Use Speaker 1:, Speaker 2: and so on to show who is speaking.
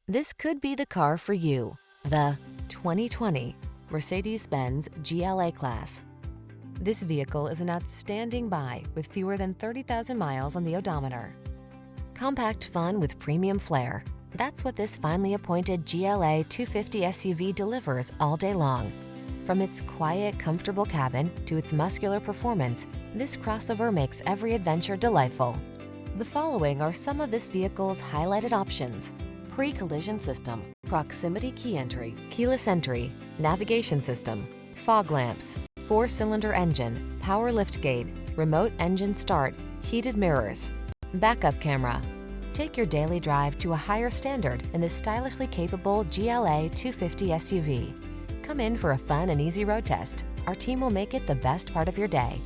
Speaker 1: This could be the car for you. The 2020 Mercedes-Benz GLA class. This vehicle is an outstanding buy with fewer than 30,000 miles on the odometer. Compact fun with premium flair. That's what this finely appointed GLA 250 SUV delivers all day long. From its quiet, comfortable cabin to its muscular performance, this crossover makes every adventure delightful. The following are some of this vehicle's highlighted options: pre-collision system, proximity key entry, keyless entry, navigation system, fog lamps, 4-cylinder engine, power liftgate, remote engine start, heated mirrors, backup camera. Take your daily drive to a higher standard in this stylishly capable GLA 250 SUV. Come in for a fun and easy road test. Our team will make it the best part of your day.